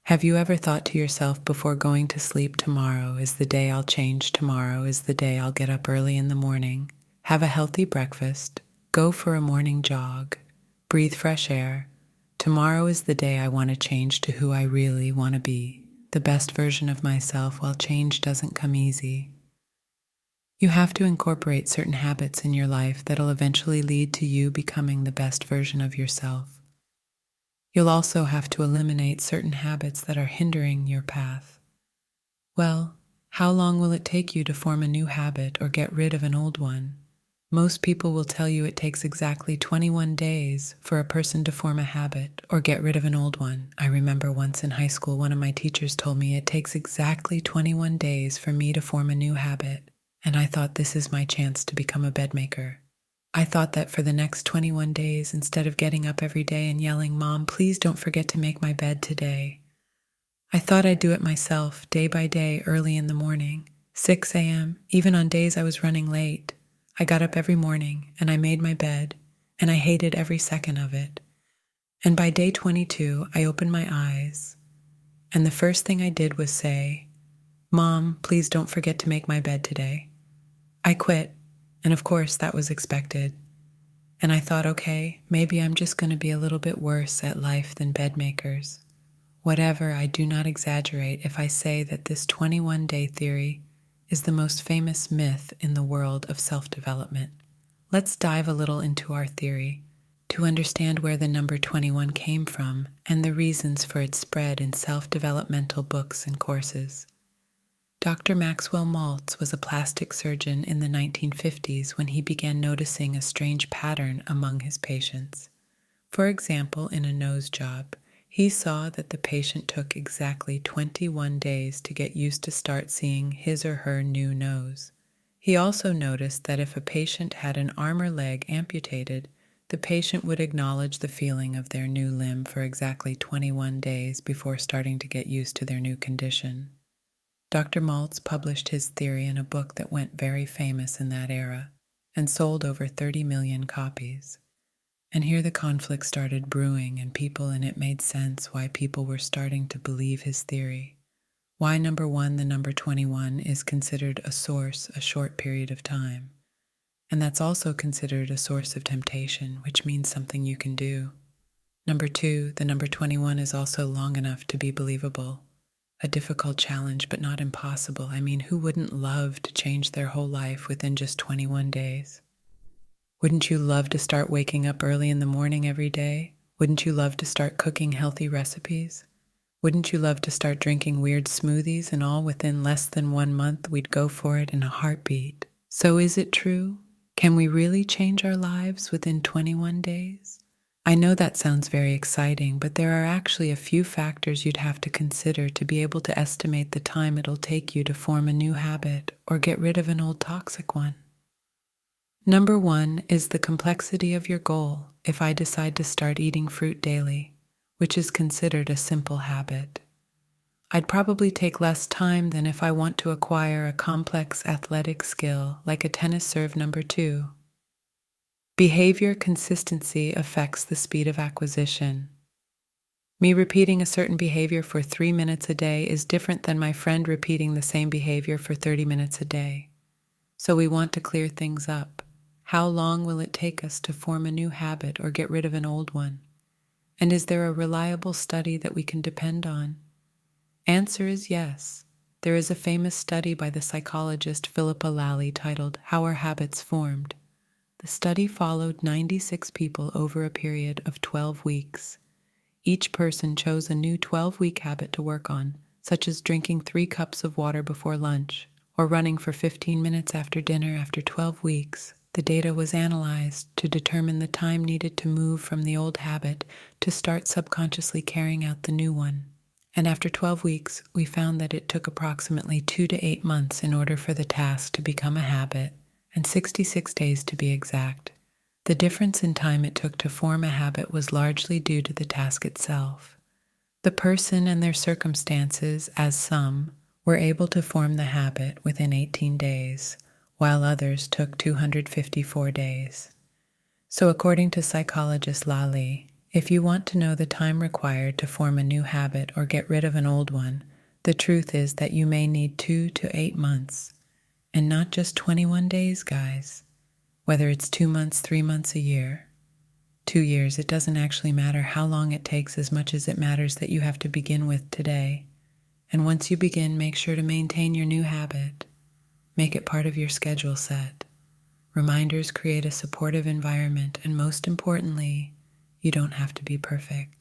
Have you ever thought to yourself before going to sleep, tomorrow is the day I'll change, tomorrow is the day I'll get up early in the morning, have a healthy breakfast, go for a morning jog, breathe fresh air. Tomorrow is the day I want to change to who I really want to be, the best version of myself. While change doesn't come easy, you have to incorporate certain habits in your life that'll eventually lead to you becoming the best version of yourself. You'll also have to eliminate certain habits that are hindering your path. Well, how long will it take you to form a new habit or get rid of an old one? Most people will tell you it takes exactly 21 days for a person to form a habit or get rid of an old one. I remember once in high school, one of my teachers told me it takes exactly 21 days for me to form a new habit, and I thought, this is my chance to become a bed maker. I thought that for the next 21 days, instead of getting up every day and yelling, "Mom, please don't forget to make my bed today," I thought I'd do it myself, day by day, early in the morning, 6 a.m., even on days I was running late. I got up every morning and I made my bed, and I hated every second of it. And by day 22, I opened my eyes, and the first thing I did was say, "Mom, please don't forget to make my bed today." I quit, and of course that was expected. And I thought, okay, maybe I'm just going to be a little bit worse at life than bed makers. Whatever, I do not exaggerate if I say that this 21-day theory is the most famous myth in the world of self-development. Let's dive a little into our theory to understand where the number 21 came from and the reasons for its spread in self-developmental books and courses. Dr. Maxwell Maltz was a plastic surgeon in the 1950s when he began noticing a strange pattern among his patients. For example, in a nose job, he saw that the patient took exactly 21 days to get used to start seeing his or her new nose. He also noticed that if a patient had an arm or leg amputated, the patient would acknowledge the feeling of their new limb for exactly 21 days before starting to get used to their new condition. Dr. Maltz published his theory in a book that went very famous in that era and sold over 30 million copies. And here the conflict started brewing, and people in it made sense why people were starting to believe his theory. Why, number one, the number 21 is considered a source, a short period of time. And that's also considered a source of temptation, which means something you can do. Number two, the number 21 is also long enough to be believable. A difficult challenge, but not impossible. I mean, who wouldn't love to change their whole life within just 21 days? Wouldn't you love to start waking up early in the morning every day? Wouldn't you love to start cooking healthy recipes? Wouldn't you love to start drinking weird smoothies and all within less than 1 month? We'd go for it in a heartbeat. So is it true? Can we really change our lives within 21 days? I know that sounds very exciting, but there are actually a few factors you'd have to consider to be able to estimate the time it'll take you to form a new habit or get rid of an old toxic one. Number one is the complexity of your goal. If I decide to start eating fruit daily, which is considered a simple habit, I'd probably take less time than if I want to acquire a complex athletic skill like a tennis serve number two. Behavior consistency affects the speed of acquisition. Me repeating a certain behavior for 3 minutes a day is different than my friend repeating the same behavior for 30 minutes a day. So we want to clear things up. How long will it take us to form a new habit or get rid of an old one? And is there a reliable study that we can depend on? Answer is yes. There is a famous study by the psychologist Philippa Lally titled "How Are Habits Formed?" The study followed 96 people over a period of 12 weeks. Each person chose a new 12-week habit to work on, such as drinking 3 cups of water before lunch or running for 15 minutes after dinner. After 12 weeks, the data was analyzed to determine the time needed to move from the old habit to start subconsciously carrying out the new one. And after 12 weeks, we found that it took approximately 2 to 8 months in order for the task to become a habit, and 66 days to be exact. The difference in time it took to form a habit was largely due to the task itself. The person and their circumstances, as some, were able to form the habit within 18 days, while others took 254 days. So according to psychologist Lally, If you want to know the time required to form a new habit or get rid of an old one, the truth is that you may need 2 to 8 months, and not just 21 days, guys. Whether it's 2 months, 3 months, a year, 2 years, it doesn't actually matter how long it takes as much as it matters that you have to begin with today. And once you begin, make sure to maintain your new habit. Make it part of your schedule set. Reminders create a supportive environment, and most importantly, you don't have to be perfect.